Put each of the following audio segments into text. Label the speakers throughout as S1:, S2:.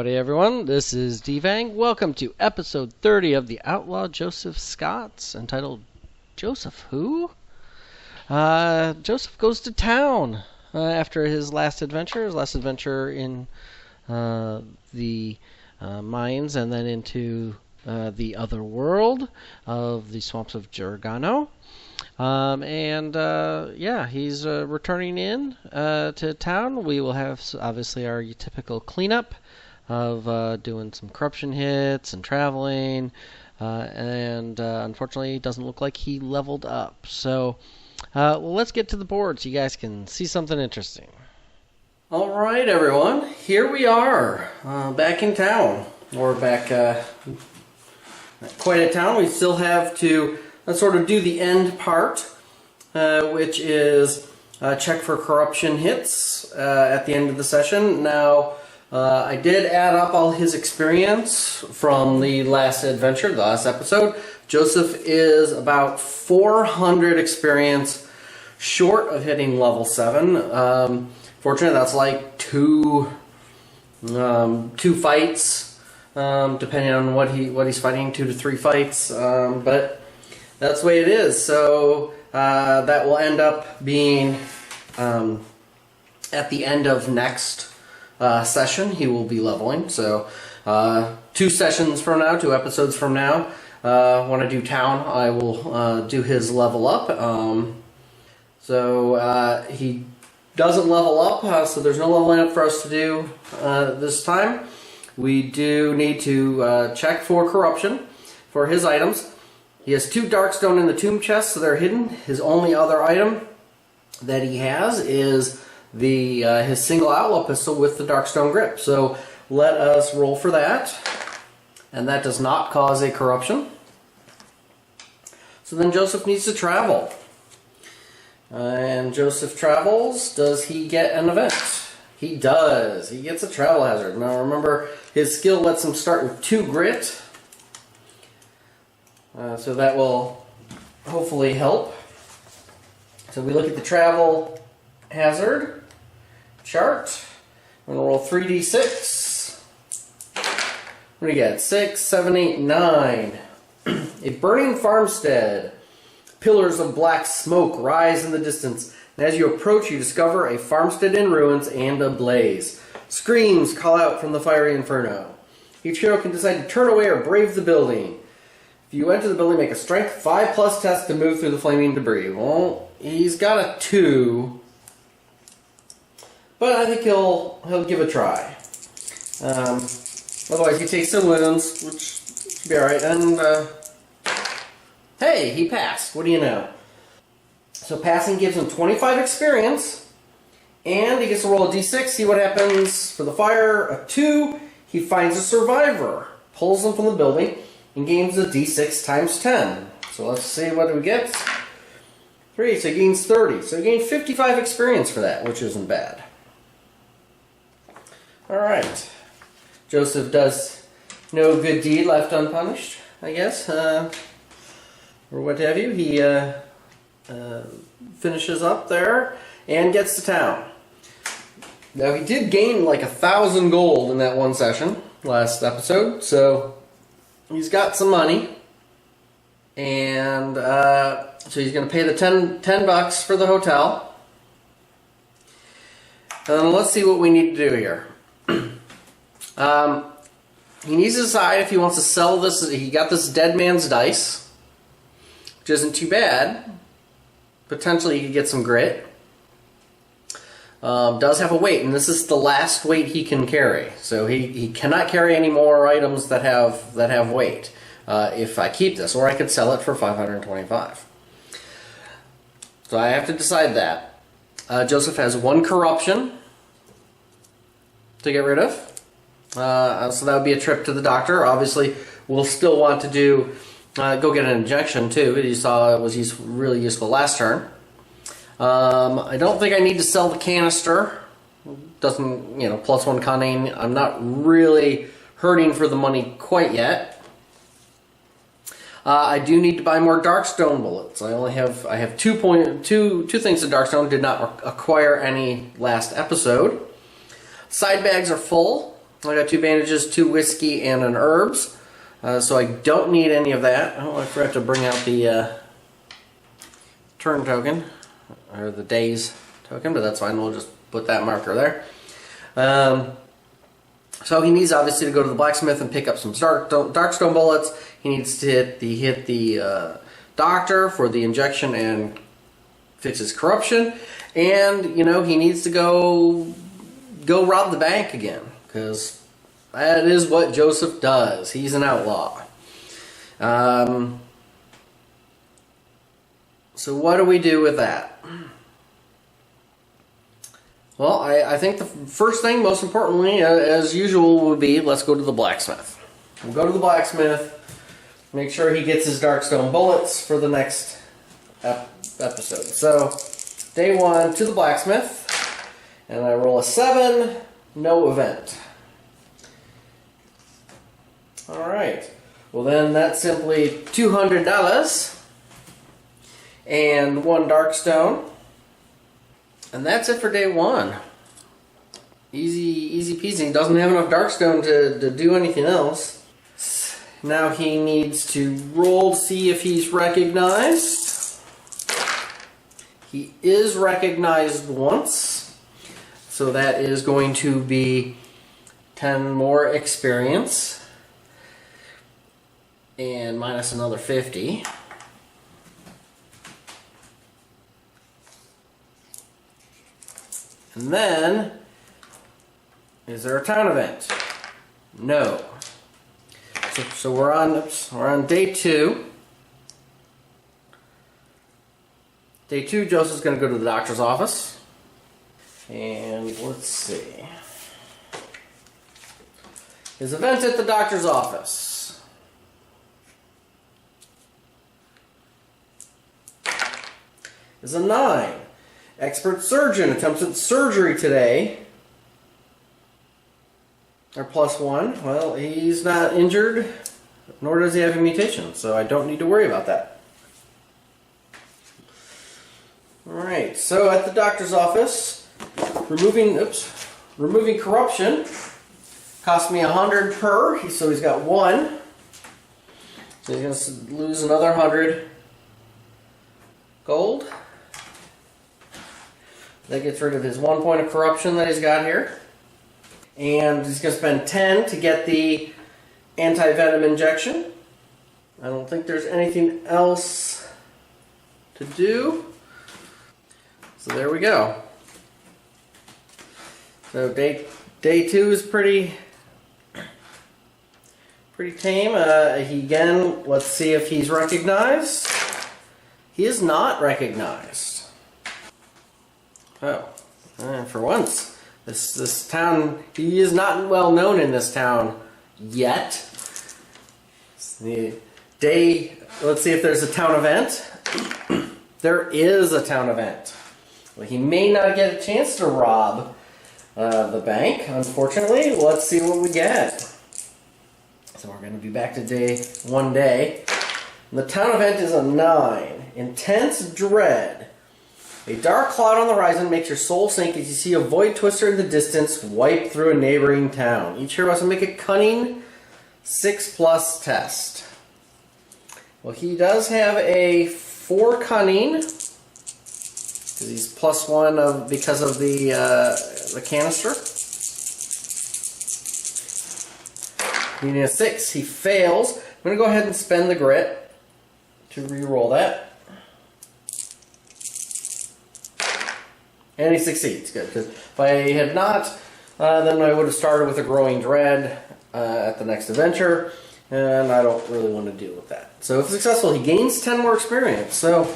S1: Howdy everyone, this is Devang. Welcome to episode 30 of the Outlaw Joseph Scott's, entitled Joseph Who? Joseph goes to town after his last adventure in the mines and then into the other world of the swamps of Giordano. He's returning in to town. We will have obviously our typical cleanup of doing some corruption hits and traveling, and unfortunately it doesn't look like he leveled up. So let's get to the board so you guys can see something interesting. Alright everyone, here we are, back in town, or back quite at town. We still have to sort of do the end part, which is check for corruption hits at the end of the session. Now, I did add up all his experience from the last adventure, the last episode. Joseph is about 400 experience short of hitting level 7. Fortunately, that's like two fights, depending on what he's fighting, 2 to 3 fights, but that's the way it is. So that will end up being at the end of next session. He will be leveling. So 2 sessions from now, 2 episodes from now, when I do town, I will do his level up. He doesn't level up, so there's no leveling up for us to do this time. We do need to check for corruption for his items. He has 2 Darkstone in the tomb chest, so they're hidden. His only other item that he has is his single outlaw pistol with the Darkstone grip. So let us roll for that. And that does not cause a corruption. So then Joseph needs to travel. And Joseph travels. Does he get an event? He does. He gets a travel hazard. Now remember, his skill lets him start with 2 grit. So that will hopefully help. So we look at the travel hazard chart. I'm going to roll 3d6. What do you get? 6, 7, 8, 9. A burning farmstead. Pillars of black smoke rise in the distance. And as you approach, you discover a farmstead in ruins and ablaze. Screams call out from the fiery inferno. Each hero can decide to turn away or brave the building. If you enter the building, make a strength 5+ test to move through the flaming debris. Well, he's got a 2, but I think he'll give a try. Otherwise, he takes some wounds, which should be alright. And hey, he passed. What do you know? So passing gives him 25 experience, and he gets to roll a d6. See what happens for the fire. A 2. He finds a survivor, pulls them from the building, and gains a d6 times 10. So let's see what do we get. 3, so he gains 30. So he gained 55 experience for that, which isn't bad. Alright. Joseph does no good deed left unpunished, I guess. Or what have you. He finishes up there and gets to town. Now he did gain like 1,000 gold in that one session, last episode, so he's got some money, and so he's going to pay the 10 bucks for the hotel. And let's see what we need to do here. He needs to decide if he wants to sell this. He got this dead man's dice, which isn't too bad. Potentially he could get some grit. Does have a weight, and this is the last weight he can carry. So he cannot carry any more items that have weight. If I keep this, or I could sell it for 525. So I have to decide that. Joseph has 1 corruption to get rid of. So that would be a trip to the doctor. Obviously, we'll still want to do go get an injection too. You saw it was really useful last turn. I don't think I need to sell the canister. Doesn't, +1 cunning. I'm not really hurting for the money quite yet. I do need to buy more Darkstone bullets. I have 2 things of Darkstone. Did not acquire any last episode. Side bags are full. I got 2 bandages, 2 whiskey, and an herbs. So I don't need any of that. Oh, I forgot to bring out the turn token, or the days token, but that's fine. We'll just put that marker there. So he needs obviously to go to the blacksmith and pick up some darkstone bullets. He needs to hit the doctor for the injection and fix his corruption, and you know, he needs to go rob the bank again, because that is what Joseph does. He's an outlaw. So what do we do with that? Well, I think the first thing, most importantly, as usual, would be let's go to the blacksmith. We'll go to the blacksmith, make sure he gets his darkstone bullets for the next episode. So, day 1 to the blacksmith, and I roll a 7, no event. Alright, well then that's simply $200 and 1 darkstone. And that's it for day 1. Easy peasy. He doesn't have enough darkstone to do anything else. Now he needs to roll to see if he's recognized. He is recognized once. So that is going to be 10 more experience. And minus another 50. And then, is there a town event? No. So we're on day 2. Day 2, Joseph's going to go to the doctor's office. And let's see. His event at the doctor's office. Is a 9. Expert surgeon attempted surgery today. Or +1. Well, he's not injured, nor does he have a mutation, so I don't need to worry about that. Alright, so at the doctor's office, removing corruption cost me 100 per, so he's got 1. So he's going to lose another 100 gold. That gets rid of his 1 point of corruption that he's got here. And he's going to spend 10 to get the anti-venom injection. I don't think there's anything else to do. So there we go. So day 2 is pretty tame. Again, let's see if he's recognized. He is not recognized. Oh, for once, this town, he is not well known in this town yet. Let's see if there's a town event. There is a town event. Well, he may not get a chance to rob the bank, unfortunately. Let's see what we get. So we're going to be back to day 1 day. And the town event is a 9. Intense dread. A dark cloud on the horizon makes your soul sink as you see a void twister in the distance wipe through a neighboring town. Each hero has to make a cunning 6+ test. Well, he does have a 4 cunning, because he's +1 because of the canister. Needing a 6, he fails. I'm going to go ahead and spend the grit to re-roll that. And he succeeds. Good. Because if I had not, then I would have started with a growing dread at the next adventure, and I don't really want to deal with that. So if successful, he gains 10 more experience. So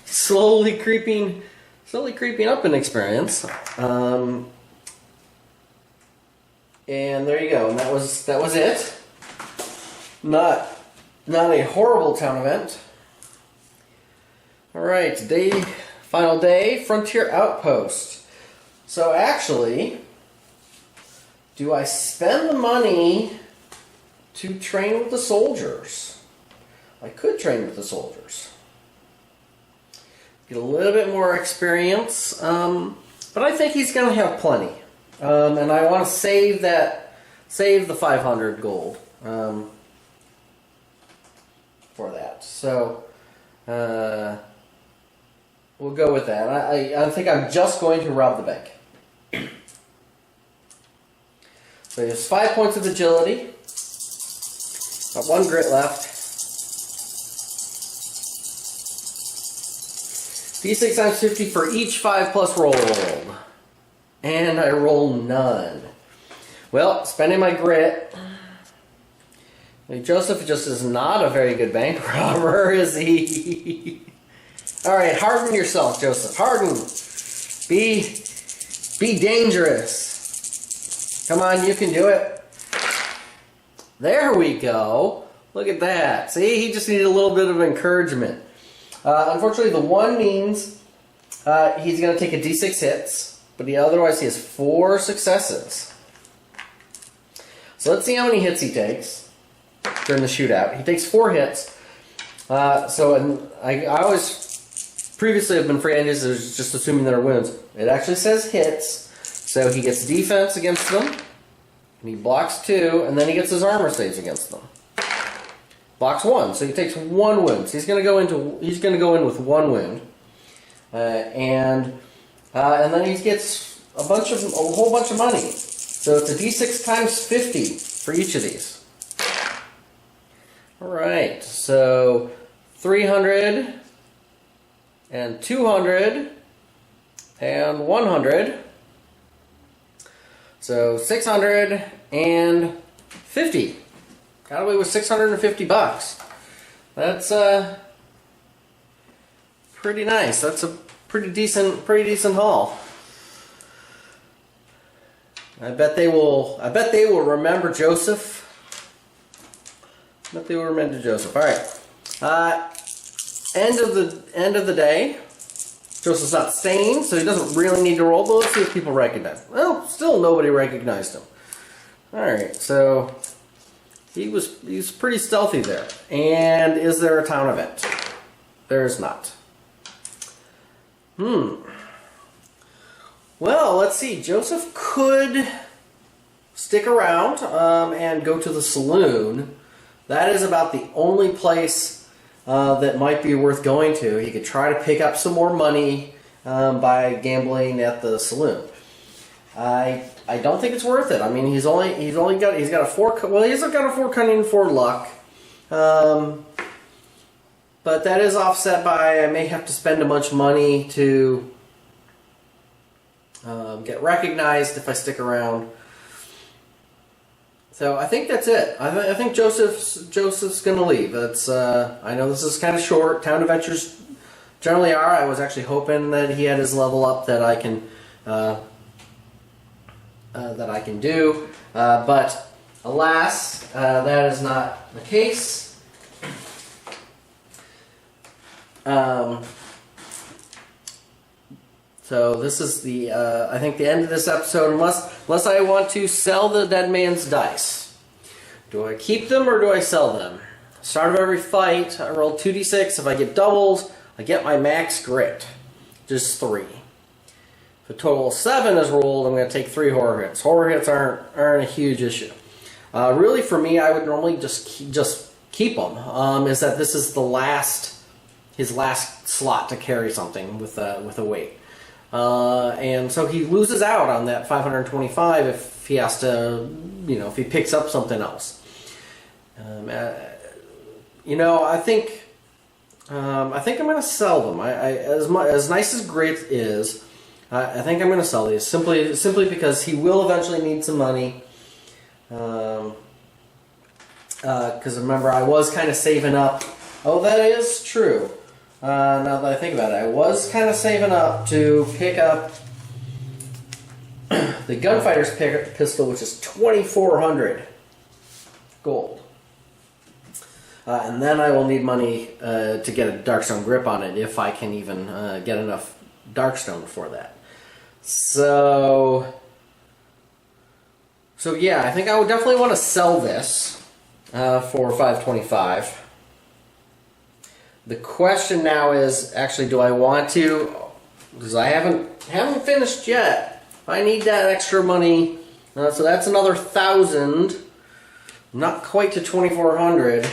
S1: slowly creeping up in experience. And there you go. And that was it. Not a horrible town event. All right, final day, Frontier Outpost. So actually, do I spend the money to train with the soldiers? I could train with the soldiers. Get a little bit more experience, but I think he's going to have plenty. And I want to save that save the 500 gold for that. So we'll go with that. I think I'm just going to rob the bank. So he has 5 points of agility. Got 1 grit left. D6 times 50 for each 5 plus roll. And I roll none. Well, spending my grit. Joseph just is not a very good bank robber, is he? Alright, harden yourself, Joseph. Harden. Be dangerous. Come on, you can do it. There we go. Look at that. See, he just needed a little bit of encouragement. Unfortunately, the 1 means he's going to take a d6 hits, but otherwise he has 4 successes. So let's see how many hits he takes during the shootout. He takes 4 hits. I always previously have been afraid of just assuming there are wounds. It actually says hits, so he gets defense against them, and he blocks 2, and then he gets his armor saves against them. Blocks 1, so he takes 1 wound. So he's going to go in with 1 wound, and then he gets a whole bunch of money. So it's a d6 times 50 for each of these. All right, so 300 and 200 and 100. So 650. Got away with $650. That's pretty nice. That's a pretty decent haul. I bet they will remember Joseph. All right. End of the day. Joseph's not staying, so he doesn't really need to roll, but let's see if people recognize him. Well, still nobody recognized him. Alright, so he was pretty stealthy there. And is there a town event? There is not. Well, let's see. Joseph could stick around and go to the saloon. That is about the only place that might be worth going to. He could try to pick up some more money by gambling at the saloon. I don't think it's worth it. I mean, he's got a 4. Well, he hasn't got a 4 cunning and 4 luck, but that is offset by I may have to spend a bunch of money to get recognized if I stick around. So I think that's it. I think Joseph's going to leave. That's I know this is kind of short. Town adventures generally are. I was actually hoping that he had his level up that I can do, but alas, that is not the case. So this is the I think the end of this episode, unless I want to sell the dead man's dice. Do I keep them or do I sell them? Start of every fight, I roll 2d6. If I get doubles, I get my max grit, just 3. If a total of 7 is rolled, I'm going to take 3 horror hits. Horror hits aren't a huge issue. Really, for me, I would normally just keep them. Is that this is his last slot to carry something with a weight. And so he loses out on that 525 if he has to, if he picks up something else. I think I'm going to sell them. As nice as grit is, I think I'm going to sell these simply because he will eventually need some money. Because remember, I was kind of saving up. Oh, that is true. Now that I think about it, I was kind of saving up to pick up the gunfighter's pistol, which is 2,400 gold. And then I will need money to get a Darkstone grip on it, if I can even get enough Darkstone for that. So yeah, I think I would definitely want to sell this for 525. The question now is, actually, do I want to? Because I haven't finished yet. I need that extra money So that's another 1,000. Not quite to 2,400.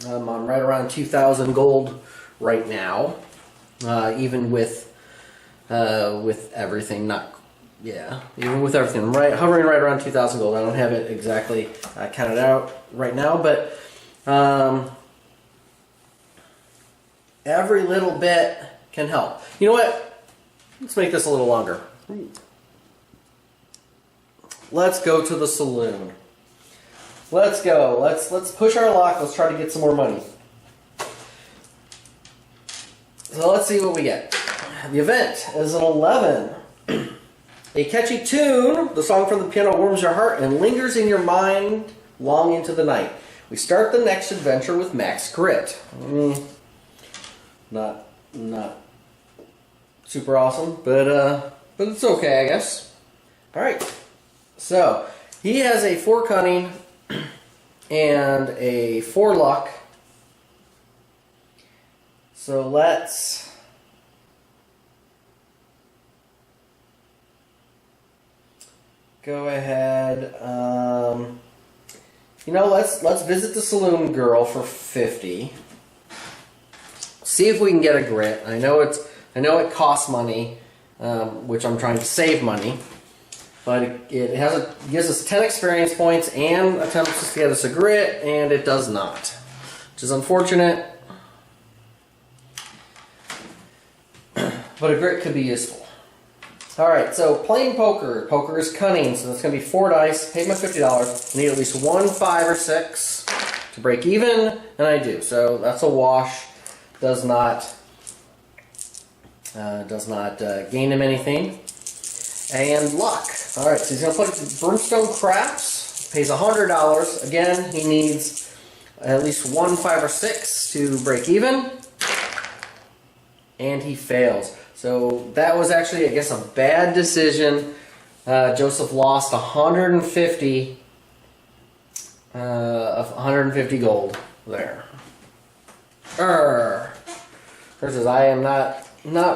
S1: I'm right around 2,000 gold right now, even with everything. Even with everything, I'm hovering right around 2,000 gold. I don't have it exactly counted out right now, but every little bit can help. You know what? Let's make this a little longer. Let's go to the saloon. Let's go. Let's push our luck. Let's try to get some more money. So let's see what we get. The event is an 11. A catchy tune. The song from the piano warms your heart and lingers in your mind long into the night. We start the next adventure with max grit. Not super awesome, but it's okay, I guess. All right. So he has a 4 cunning and a 4 luck. So let's go ahead. Let's visit the saloon girl for 50. See if we can get a grit. I know it costs money, which I'm trying to save money. But it gives us 10 experience points and attempts to get us a grit, and it does not, which is unfortunate. But a grit could be useful. Alright, so playing poker. Poker is cunning, so that's going to be 4 dice. Paid my $50. I need at least 1, 5, or 6 to break even, and I do. So that's a wash. Does not gain him anything. And luck. Alright, so he's going to put Brimstone Craps. Pays $100. Again, he needs at least 1, 5, or 6 to break even. And he fails. So that was actually, I guess, a bad decision. Joseph lost 150 gold there. Versus I am not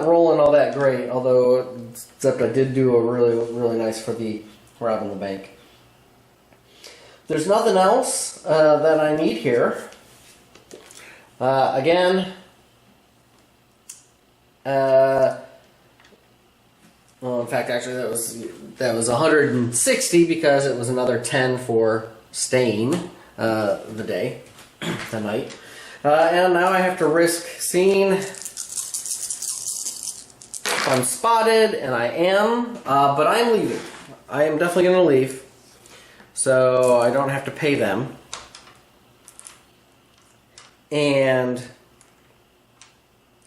S1: rolling all that great, although except I did do a really nice for the robbing the bank. There's nothing else that I need here. Again, well, in fact, actually, that was 160 because it was another 10 for staying the day, the night. And now I have to risk seeing if I'm spotted, and I am, but I'm leaving. I am definitely going to leave, so I don't have to pay them. And,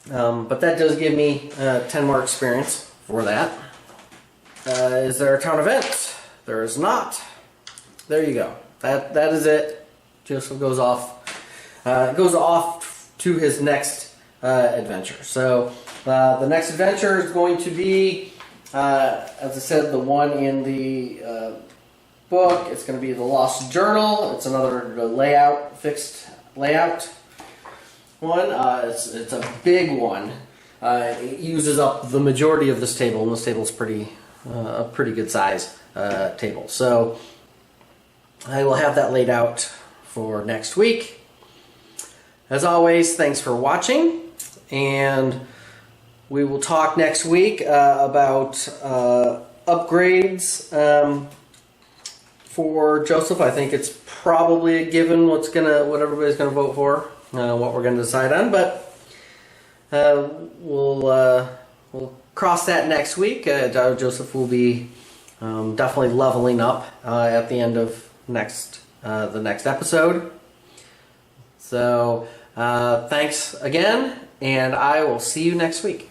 S1: but that does give me 10 more experience for that. Is there a town event? There is not. There you go. That is it. Joseph goes off to his next adventure. So the next adventure is going to be, as I said, the one in the book. It's going to be the Lost Journal. It's another fixed layout one. It's a big one. It uses up the majority of this table, and this table is a pretty good size table. So I will have that laid out for next week. As always, thanks for watching, and we will talk next week about upgrades for Joseph. I think it's probably a given what everybody's gonna vote for, what we're gonna decide on, but we'll cross that next week. Joseph will be definitely leveling up at the end of the next episode. So thanks again, and I will see you next week.